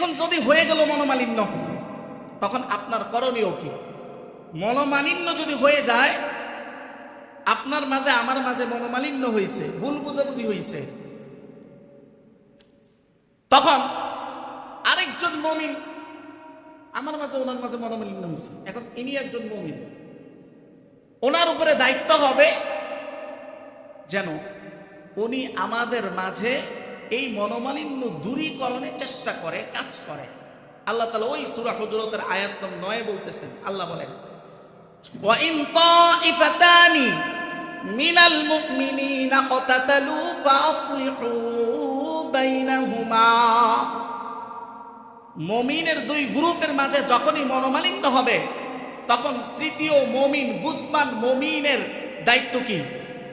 এখন যদি হয়ে গেল মনোমালিন্য, তখন আপনার করণীয় কি? মনোমালিন্য যদি হয়ে যায়, আপনার মাঝে আমার মাঝে মনোমালিন্য হয়েছে, ভুল বুঝাবুঝি হয়েছে, তখন আরেকজন মুমিন, আমার মাঝে ওনার মাঝে মনোমালিন্য হয়েছে, এখন ইনি একজন মুমিন, ওনার উপরে দায়িত্ব হবে যেন উনি আমাদের মাঝে এই মনোমালিন্য দূরীকরণের চেষ্টা করে, কাজ করে। আল্লাহ তাআলা ওই সূরা হুজুরাতের আয়াত নম্বর 9 বলতেছেন, আল্লাহ বলেন, ওয়া ইন তাইফাতানি মিনাল মুমিনিনা ক্তাতালু ফাসলিহু বাইনাহুমা। মুমিনের দুই গ্রুপের মাঝে যখনই মনোমালিন্য হবে, তখন তৃতীয় মুমিন, বুঝমান মুমিনের দায়িত্ব কি?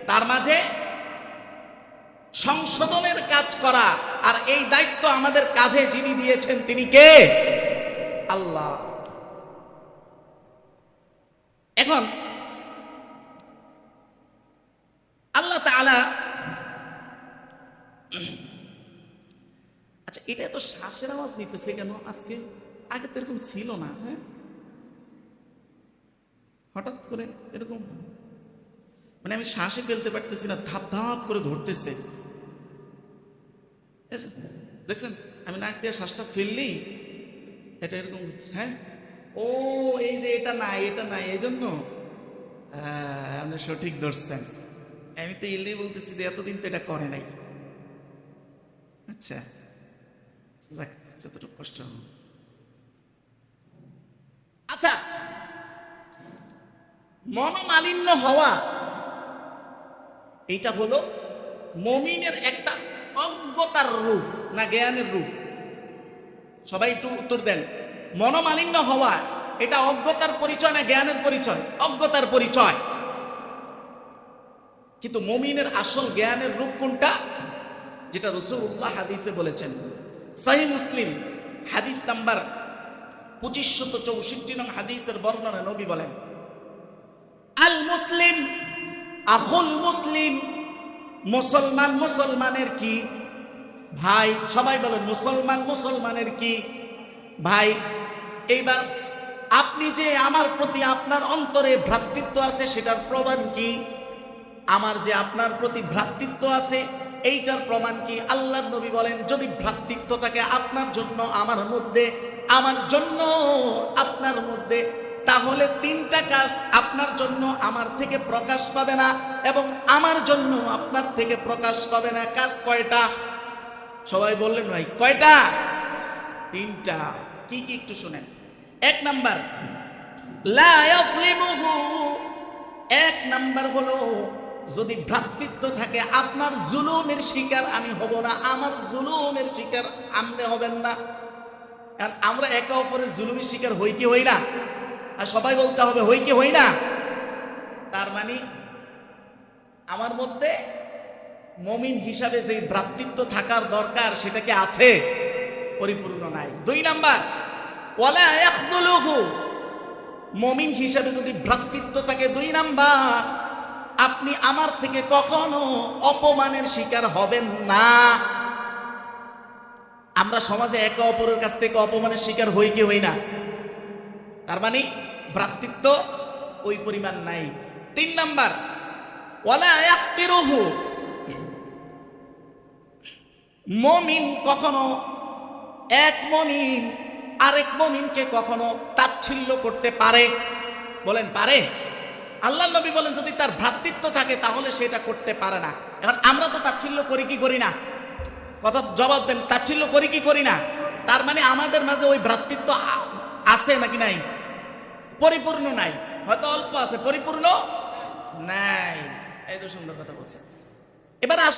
তার মাঝে সংশোধনের কাজ করা। আর এই দায়িত্ব আমাদের কাঁধে যিনি দিয়েছেন তিনি কে? আল্লাহ। এখন আল্লাহ তাআলা, আচ্ছা এটা তো শ্বাসের আওয়াজ নিতেছে কেন আজকে? আগে তো এরকম ছিল না। হ্যাঁ, হঠাৎ করে এরকম, মানে আমি শ্বাসে ফেলতে পারতেছি না, ধাপ ধাপ করে ধরতেছে। দেখছেন, আমি নাক দিয়ে শ্বাসটা ফেললেই এটা এরকম হচ্ছে। হ্যাঁ, ও এই যে এটা নাই, এটা নাই, এই জন্য আপনি সঠিক ধরছেন। আমি তো এলেই বলতেছি যে এতদিন তো এটা করে নাই। আচ্ছা যাক, যতটুকু কষ্ট। আচ্ছা, মনোমালিন্য হওয়া এইটা হলো মুমিনের একটা অজ্ঞতার রূপ না জ্ঞানের রূপ? সবাই একটু উত্তর দেন। মনোমালিন্য হওয়া এটা অজ্ঞতার পরিচয় না জ্ঞানের পরিচয়? অজ্ঞতার পরিচয়। কিন্তু মুমিনের আসল জ্ঞানের রূপ কোনটা? যেটা রাসূলুল্লাহ হাদিসে বলেছেন, সহিহ মুসলিম হাদিস নাম্বার 2564 নং হাদিসের বর্ণনা নবী বলেন, আল মুসলিম আখুল মুসলিম। মুসলমান মুসলমানের কি ভাই? সবাই বলেন, মুসলমান মুসলমানের কি ভাই? এইবার আপনি যে আমার প্রতি আপনার অন্তরে ভ্রাতৃত্ব আছে, সেটার প্রমাণ কি? আমার যে আপনার প্রতি ভ্রাতৃত্ব আছে, এইটার প্রমাণ কি? আল্লাহর নবী বলেন, যদি ভ্রাতৃত্ব থাকে আপনার জন্য আমার মধ্যে, আমার জন্য আপনার মধ্যে, তাহলে তিনটা কাজ আপনার জন্য আমার থেকে প্রকাশ পাবে না এবং আমার জন্য আপনার থেকে প্রকাশ পাবে না। কাজ কয়টা? সবাই বললেন ভাই কয়টা? তিনটা। কি কি একটু শুনেন। এক নাম্বার, লা ইয়াজলিমুহু। এক নাম্বার হলো, যদি ভ্রাতৃত্ব থাকে আপনার জুলুমের শিকার আমি হব না, আমার জুলুমের শিকার আপনি হবেন না। কারণ আমরা একে অপরের জুলুমের শিকার হই কি হই না? আর সবাই বলতে হবে হই কি হই না? তার মানে আমার মধ্যে মুমিন হিসাবে যে ভ্রাতৃত্ব থাকার দরকার সেটা কি আছে? পরিপূর্ণ নাই। দুই নাম্বার, ওয়ালা ইয়াখদুলুহু। মুমিন হিসাবে যদি ভ্রাতৃত্ব থাকে, দুই নাম্বার, আপনি আমার থেকে কখনো অপমানের শিকার হবেন না। আমরা সমাজে একে অপরের কাছ থেকে অপমানের শিকার হই কি হই না? তার মানে ভ্রাতৃত্ব ওই পরিমাণ নাই। তিন নাম্বার, ওয়ালা ইয়াহতিরুহু। মুমিন কখনো, এক মুমিন আরেক মুমিনকে কখনো তাচ্ছিল্য করতে পারে? বলেন পারে? আল্লাহর নবী বলেন, যদি তার ভ্রাতৃত্ব থাকে তাহলে সেটা করতে পারে না। এখন আমরা তো তাচ্ছিল্য করি কি করি না? কথা জবাব দেন, তাচ্ছিল্য করি কি করি না? তার মানে আমাদের মাঝে ওই ভ্রাতৃত্ব আছে নাকি নাই? পরিপূর্ণ নাই, হয়তো অল্প আছে, পরিপূর্ণ নাই। এই তো সুন্দর কথা বলছে। এবার